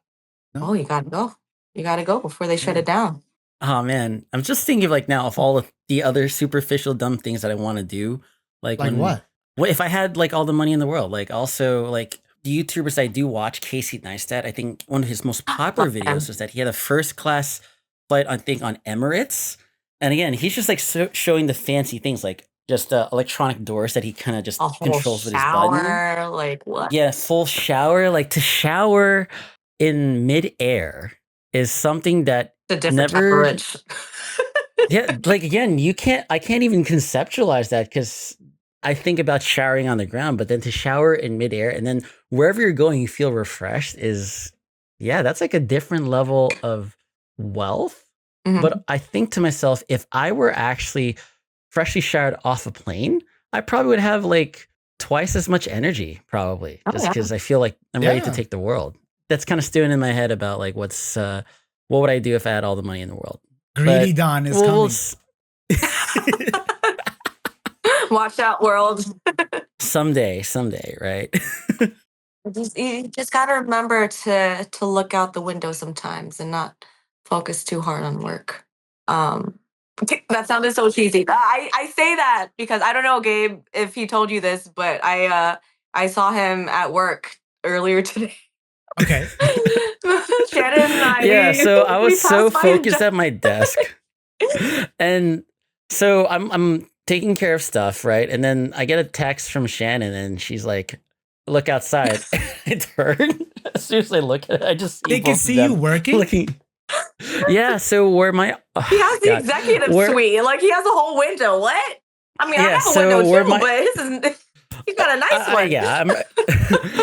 Oh, you gotta go. You gotta go before they shut it down. Oh man, I'm just thinking of like now of all of the other superficial dumb things that I want to do. Like what? What if I had like all the money in the world? Like also like the YouTubers I do watch, Casey Neistat, I think one of his most popular videos was that he had a first class flight, I think, on Emirates. And again, he's just like showing the fancy things, like just electronic doors that he kind of just controls with his button. Like what? Yeah, full shower. Like to shower in midair is something that the different type of rich. Yeah, like again, I can't even conceptualize that, because I think about showering on the ground, but then to shower in midair and then wherever you're going, you feel refreshed that's like a different level of wealth. Mm-hmm. But I think to myself, if I were actually freshly showered off a plane, I probably would have like twice as much energy, probably, just because I feel like I'm ready to take the world. That's kind of stewing in my head about like what would I do if I had all the money in the world? Greedy Don is coming. Watch out, world. Someday, right? You just got to remember to look out the window sometimes and not focus too hard on work. That sounded so cheesy. I say that because I don't know, Gabe, if he told you this, but I saw him at work earlier today. Okay. Shannon and I. Yeah, so I was so focused at my desk. And so I'm taking care of stuff, right? And then I get a text from Shannon and she's like, look outside. I turn. As soon as I look at it, I just they can see you working? Yeah, so where my he has the executive suite. Like he has a whole window. What? I mean, I have a window too, but his is he's got a nice one. Yeah,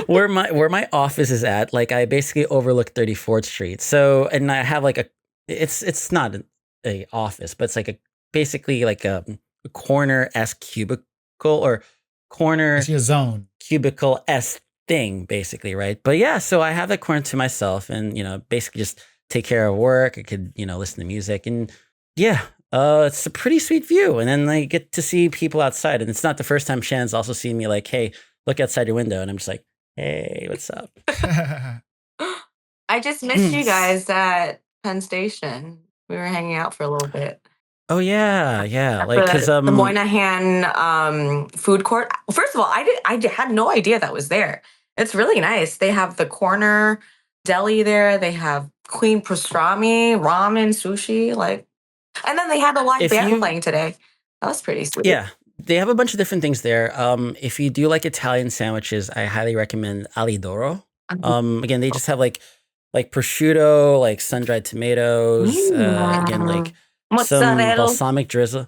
where my office is at, like I basically overlook 34th Street. So, and I have like it's not a office, but it's like basically like a corner-esque cubicle or corner. It's your zone. Cubicle-esque thing, basically, right? But yeah, so I have that corner to myself, and basically just take care of work. I could listen to music, and yeah. It's a pretty sweet view. And then I get to see people outside. And it's not the first time Shannon's also seen me like, hey, look outside your window. And I'm just like, hey, what's up? I just missed you guys at Penn Station. We were hanging out for a little bit. Oh, yeah. Yeah. Like, because the Moynihan food court. First of all, I had no idea that was there. It's really nice. They have the corner deli there. They have queen pastrami, ramen, sushi, like. And then they had a live band playing today. That was pretty sweet. Yeah. They have a bunch of different things there. If you do like Italian sandwiches, I highly recommend Alidoro. Again, they just have like prosciutto, like sun-dried tomatoes, again, like some balsamic drizzle,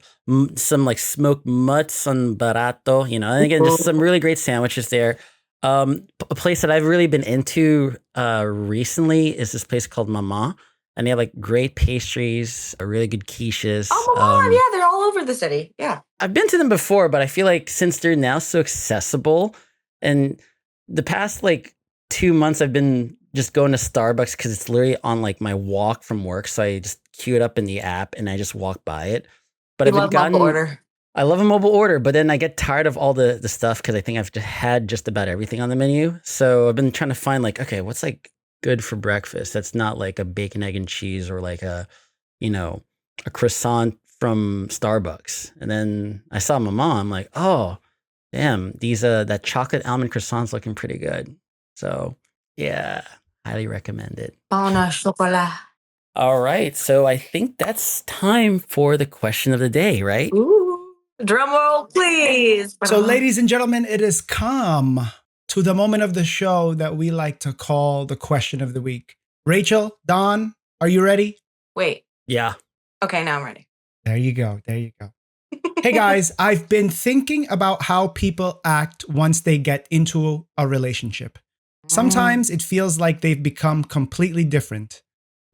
some like smoked mutts on barato, and again, just some really great sandwiches there. A place that I've really been into recently is this place called Mama. and they have like great pastries, really good quiches. Oh, Milan, yeah, they're all over the city. Yeah. I've been to them before, but I feel like since they're now so accessible, and the past like 2 months I've been just going to Starbucks because it's literally on like my walk from work. So I just queue it up in the app and I just walk by it. But We I've been love mobile gotten order. I love a mobile order, but then I get tired of all the stuff because I think I've had just about everything on the menu. So I've been trying to find like, okay, what's like good for breakfast? That's not like a bacon, egg, and cheese or like you know, a croissant from Starbucks. And then I saw my mom, I'm like, oh, damn, these that chocolate almond croissant's looking pretty good. So yeah, highly recommend it. Bon chocolat. All right. So I think that's time for the question of the day, right? Ooh. Drum roll, please. So, ladies and gentlemen, it has come to the moment of the show that we like to call the question of the week. Rachel, Don, are you ready? Wait. Yeah. Okay, now I'm ready. There you go. There you go. Hey guys, I've been thinking about how people act once they get into a relationship. Sometimes it feels like they've become completely different.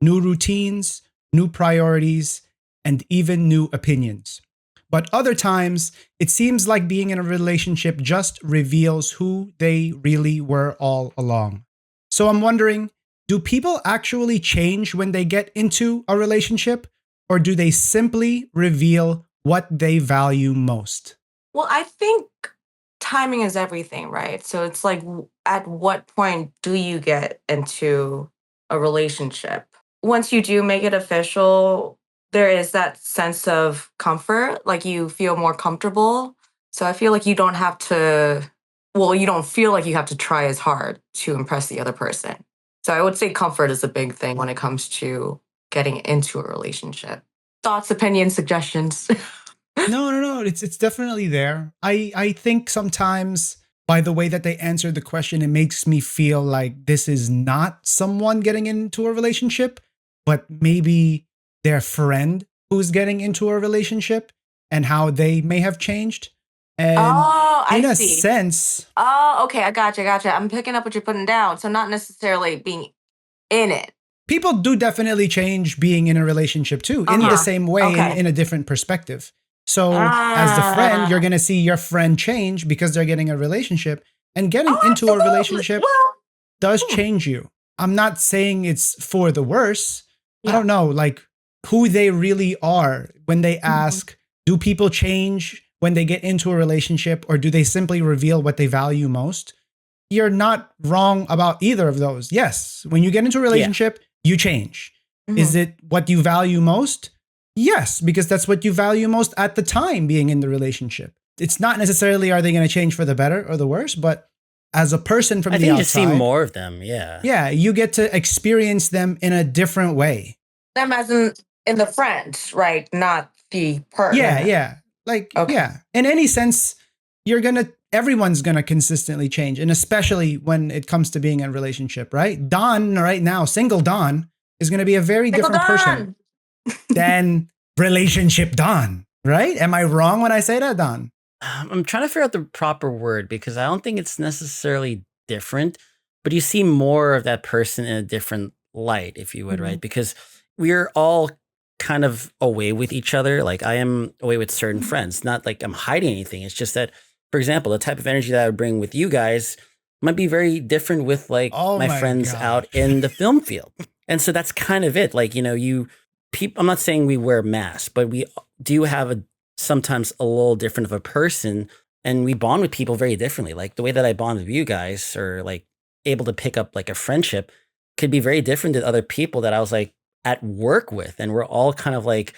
New routines, new priorities, and even new opinions. But other times, it seems like being in a relationship just reveals who they really were all along. So I'm wondering, do people actually change when they get into a relationship? Or do they simply reveal what they value most? Well, I think timing is everything, right? So it's like, at what point do you get into a relationship? Once you do make it official, there is that sense of comfort, like you feel more comfortable. So I feel like you don't have to, well, you don't feel like you have to try as hard to impress the other person. So I would say comfort is a big thing when it comes to getting into a relationship. Thoughts, opinions, suggestions. No. It's definitely there. I think sometimes by the way that they answered the question, it makes me feel like this is not someone getting into a relationship, but maybe their friend who's getting into a relationship and how they may have changed. And Oh, I in a see. sense, Oh, okay. I gotcha. I'm picking up what you're putting down. So not necessarily being in it. people do definitely change being in a relationship too, in the same way, Okay. in a different perspective. So, as the friend, you're going to see your friend change because they're getting a relationship, and getting Oh, into a absolutely. relationship Well, does change you. I'm not saying it's for the worse. I yeah. don't know, like who they really are when they ask, do people change when they get into a relationship, or do they simply reveal what they value most? You're not wrong about either of those. Yes, when you get into a relationship, you change. Is it what you value most? Yes, because that's what you value most at the time being in the relationship. It's not necessarily are they going to change for the better or the worse, but as a person from I the think you just see outside, more of them. Yeah. yeah, you get to experience them in a different way. Them as in the friend, right? Not the partner. Yeah. Like, Okay. yeah. In any sense, everyone's gonna consistently change. And especially when it comes to being in a relationship, right? Don, right now, single Don, is gonna be a very Single different person than relationship Don, right? Am I wrong when I say that, Don? I'm trying to figure out the proper word because I don't think it's necessarily different, but you see more of that person in a different light, if you would, right? Because we're all kind of away with each other. Like I am away with certain friends, not like I'm hiding anything. It's just that, for example, the type of energy that I would bring with you guys might be very different with like Oh my my friends God. out in the film field. And so that's kind of it. Like, I'm not saying we wear masks, but we do have sometimes a little different of a person, and we bond with people very differently. Like the way that I bond with you guys, or like able to pick up like a friendship, could be very different than other people that I was like at work with. And we're all kind of like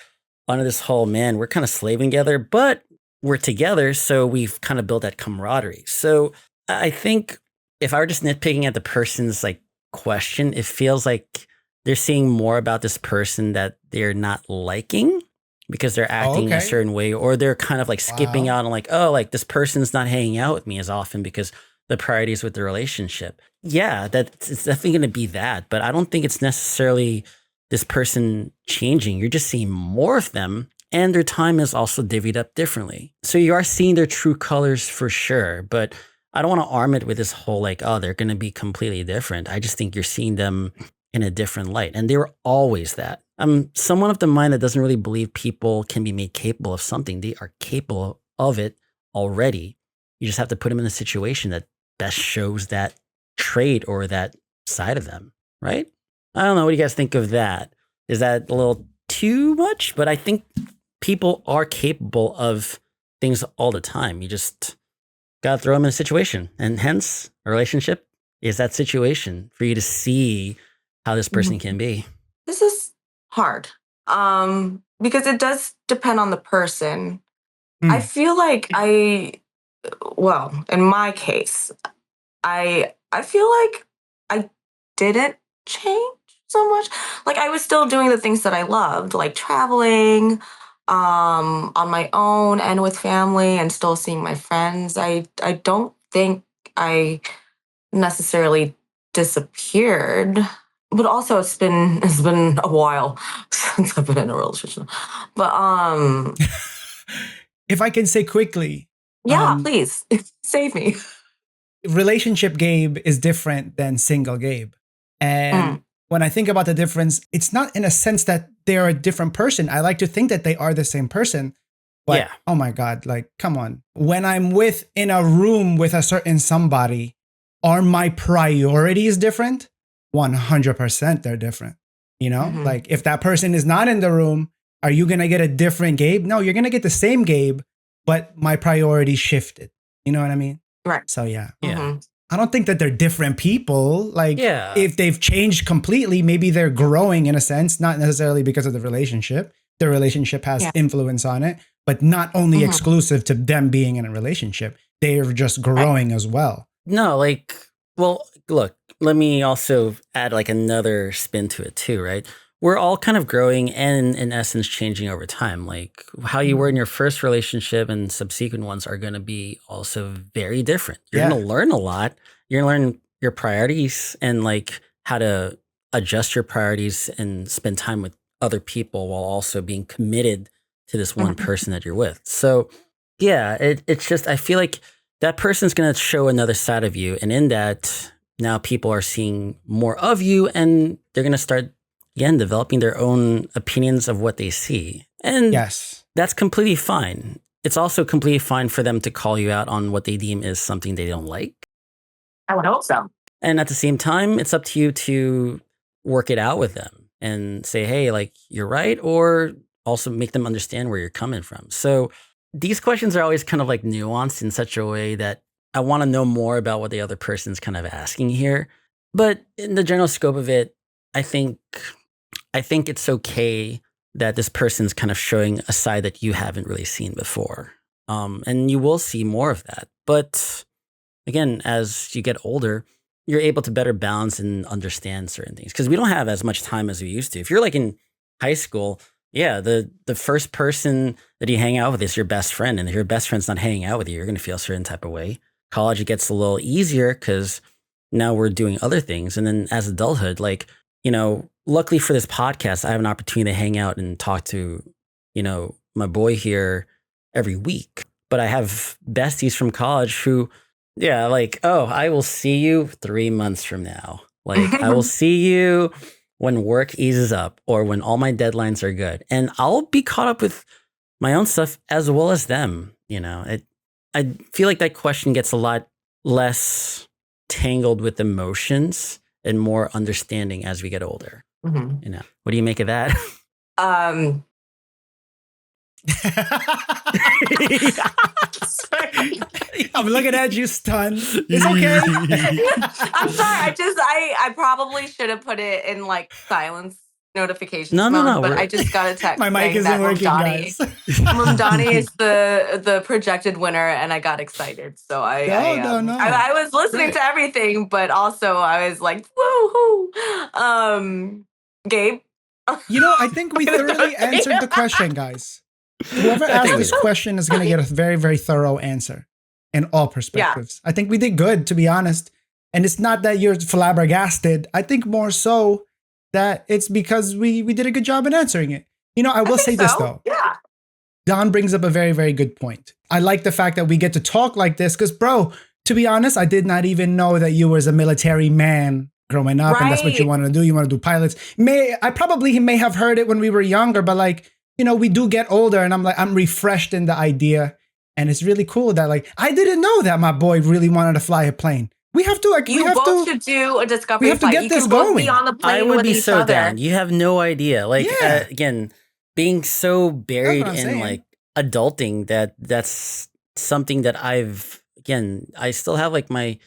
under this whole, man, we're kind of slaving together, but we're together. So we've kind of built that camaraderie. So I think if I were just nitpicking at the person's like question, it feels like they're seeing more about this person that they're not liking because they're acting a certain way, or they're kind of like skipping out and like, oh, like this person's not hanging out with me as often because the priorities with the relationship. Yeah, it's definitely going to be that, but I don't think it's necessarily this person changing. You're just seeing more of them, and their time is also divvied up differently. So you are seeing their true colors for sure, but I don't want to arm it with this whole like, oh, they're going to be completely different. I just think you're seeing them in a different light. And they were always that. I'm someone of the mind that doesn't really believe people can be made capable of something. They are capable of it already. You just have to put them in a situation that best shows that trait or that side of them, right? I don't know. What do you guys think of that? Is that a little too much? But I think people are capable of things all the time. You just got to throw them in a situation. And hence, a relationship is that situation for you to see how this person can be. This is hard because it does depend on the person. I feel like in my case, I feel like I didn't change so much. Like I was still doing the things that I loved, like traveling on my own and with family and still seeing my friends. I don't think I necessarily disappeared. But also it's been a while since I've been in a relationship. But If I can say quickly, yeah, please save me. relationship Gabe is different than single Gabe. And when I think about the difference, it's not in a sense that they're a different person. I like to think that they are the same person. But oh my God, like, come on. When I'm in a room with a certain somebody, are my priorities different? 100% they're different. You know, like if that person is not in the room, are you going to get a different Gabe? No, you're going to get the same Gabe, but my priorities shifted. You know what I mean? Right. So yeah. Yeah. I don't think that they're different people. Like if they've changed completely, maybe they're growing in a sense, not necessarily because of the relationship. The relationship has influence on it, but not only exclusive to them being in a relationship. They're just growing as well. No, like, well, look, let me also add like another spin to it too, right? We're all kind of growing and in essence changing over time. Like how you were in your first relationship and subsequent ones are going to be also very different. You're going to learn a lot. You're going to learn your priorities and like how to adjust your priorities and spend time with other people while also being committed to this one person that you're with. So yeah, it's just, I feel like that person's going to show another side of you. And in that, now people are seeing more of you and they're going to start, again, developing their own opinions of what they see. And that's completely fine. It's also completely fine for them to call you out on what they deem is something they don't like. I would hope so. And at the same time, it's up to you to work it out with them and say, hey, like, you're right, or also make them understand where you're coming from. So these questions are always kind of like nuanced in such a way that I want to know more about what the other person's kind of asking here. But in the general scope of it, I think it's okay that this person's kind of showing a side that you haven't really seen before. And you will see more of that. But again, as you get older, you're able to better balance and understand certain things because we don't have as much time as we used to. If you're like in high school, yeah, the first person that you hang out with is your best friend. And if your best friend's not hanging out with you, you're going to feel a certain type of way. College, it gets a little easier because now we're doing other things. And then as adulthood, like, you know, luckily for this podcast, I have an opportunity to hang out and talk to, you know, my boy here every week. But I have besties from college who, yeah, like, oh, I will see you 3 months from now. Like, I will see you when work eases up or when all my deadlines are good. And I'll be caught up with my own stuff as well as them. You know, I feel like that question gets a lot less tangled with emotions and more understanding as we get older. You know, what do you make of that? I'm looking at you stunned. It's okay. I'm sorry. I probably should have put it in like silence notifications mode, No. But I just got a text. My mic isn't working, guys. Mumdani is the projected winner, and I got excited. So I was listening to everything, but also I was like, woohoo! Gabe. You know, I think we thoroughly answered the question, guys. Whoever asked this question is going to get a very, very thorough answer in all perspectives. I think we did good, to be honest. And it's not that you're flabbergasted. I think more so that it's because we did a good job in answering it. You know, I will say this, though. Yeah. Don brings up a very, very good point. I like the fact that we get to talk like this because, bro, to be honest, I did not even know that you was a military man growing up, and that's what you Right. want to do. You want to do pilots. He may have heard it when we were younger, but like, you know, we do get older, and I'm refreshed in the idea, and it's really cool that like I didn't know that my boy really wanted to fly a plane. We have to like You both should do a discovery we have to flight. get You this can both be going. on the I plane would with be each so other. down. You have no idea. Like Yeah. again, being so buried what I'm in saying. like adulting that's something that I still have like my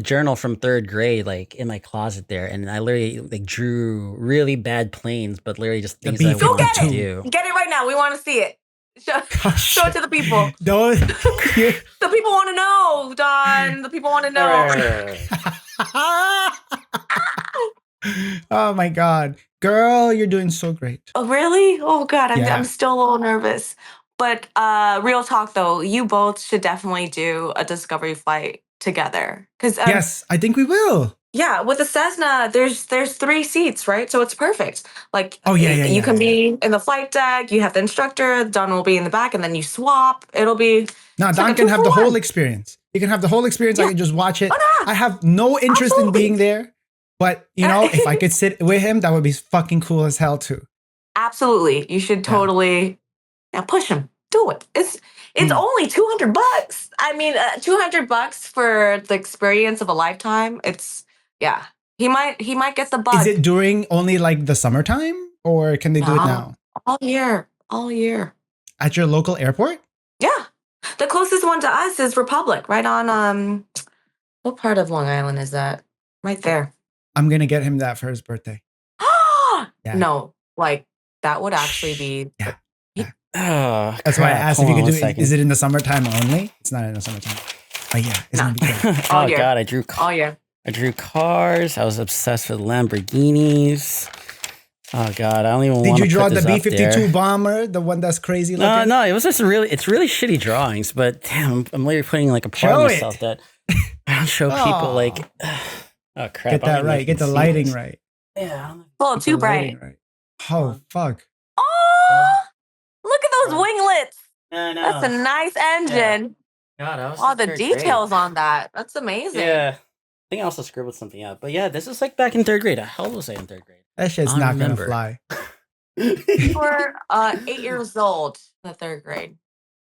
journal from 3rd grade like in my closet there, and I literally like drew really bad planes, but literally just The things that I Go wanted get to it. do. Get it right now. We want to see it. Show Gosh. it to the people. Those. The people want to know, Don. The people want to know. Oh my God. Girl, you're doing so great. Oh, really? Oh, God. Yeah. I'm still a little nervous. But real talk, though, you both should definitely do a discovery flight together. Because Yes, I think we will. yeah, with the Cessna, there's 3 seats, right? So it's perfect. Like, Oh, yeah, you can yeah. be in the flight deck. You have the instructor. Don will be in the back, and then you swap. It'll be Now, it's Don like a can have the 2-for-1. whole experience. You can have the whole experience. I Yeah. can just watch it. Oh, no. I have no interest in Absolutely. being there. But, you know, if I could sit with him, that would be fucking cool as hell, too. Absolutely, you should totally push him. Do it. It's only $200. I mean, $200 for the experience of a lifetime. It's He might get the bug. Is it during only like the summertime, or can they do it now? All year. At your local airport? Yeah, the closest one to us is Republic, right on what part of Long Island is that? Right there. I'm going to get him that for his birthday. Yeah. No, like that would actually be. Yeah. Oh, That's why I asked if you could do it. it. Is it in the summertime only? It's not in the summertime. But yeah, it's going to be great. Oh All year. God, All year. I drew cars. I was obsessed with Lamborghinis. Oh God, I don't even want Did to you draw put the this up B-52 there. bomber, the one that's crazy No, looking? no, it was just it's really shitty drawings, but damn, I'm literally putting like a part Show of it. myself that I don't show people Aw. like, oh crap. Get I don't that even know if right. you Get can the see lighting this. right. Yeah. I don't know. Oh, Get too the bright. lighting right. Oh, fuck. Oh, look at those winglets. Yeah, I know. That's a nice engine. God, I was All in the third details grade. on that. That's amazing. Yeah. I think I also scribbled something out. But yeah, this is like back in 3rd grade. How old was I in 3rd grade? That shit's I don't not going to remember. fly. You were 8 years old in the 3rd grade.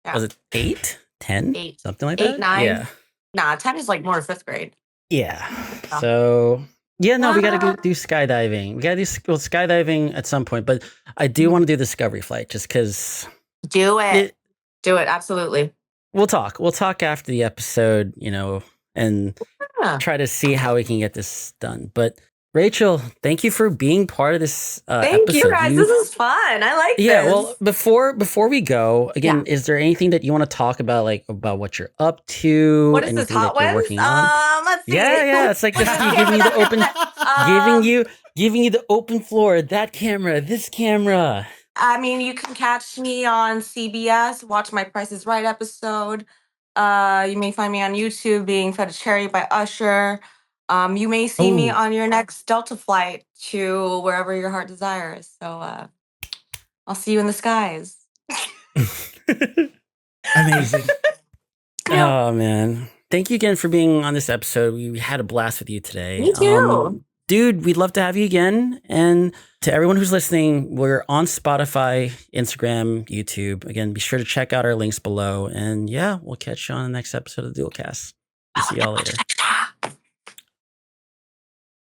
Yeah. Was it 8? 10? 8. Something like 8, that? 9? Yeah. Nah, 10 is like more 5th grade. Yeah. Oh. So yeah, no, we got to Wow. go do skydiving. We got to do skydiving at some point, but I do want to do the discovery flight just because Do it. Do it. Absolutely. we'll talk. We'll talk after the episode, and Yeah. try to see how we can get this done. But Rachel, thank you for being part of this Thank episode. you guys. This is fun. I like Yeah, this. well, before we go, again, is there anything that you want to talk about, like about what you're up to? What is this, anything Hot that you're Ones? working on? Let's see. Yeah, it's like this is What giving you the camera open, that- giving you the open floor. That camera, this camera. I mean, you can catch me on CBS, watch my Price is Right episode. You may find me on YouTube being fed a cherry by Usher. You may see me Oh. on your next Delta flight to wherever your heart desires. So I'll see you in the skies. Amazing. Oh man, thank you again for being on this episode. We had a blast with you today. Me too. Dude, we'd love to have you again. And to everyone who's listening, we're on Spotify, Instagram, YouTube. Again, be sure to check out our links below. And yeah, we'll catch you on the next episode of the Dualcast. We'll see y'all later.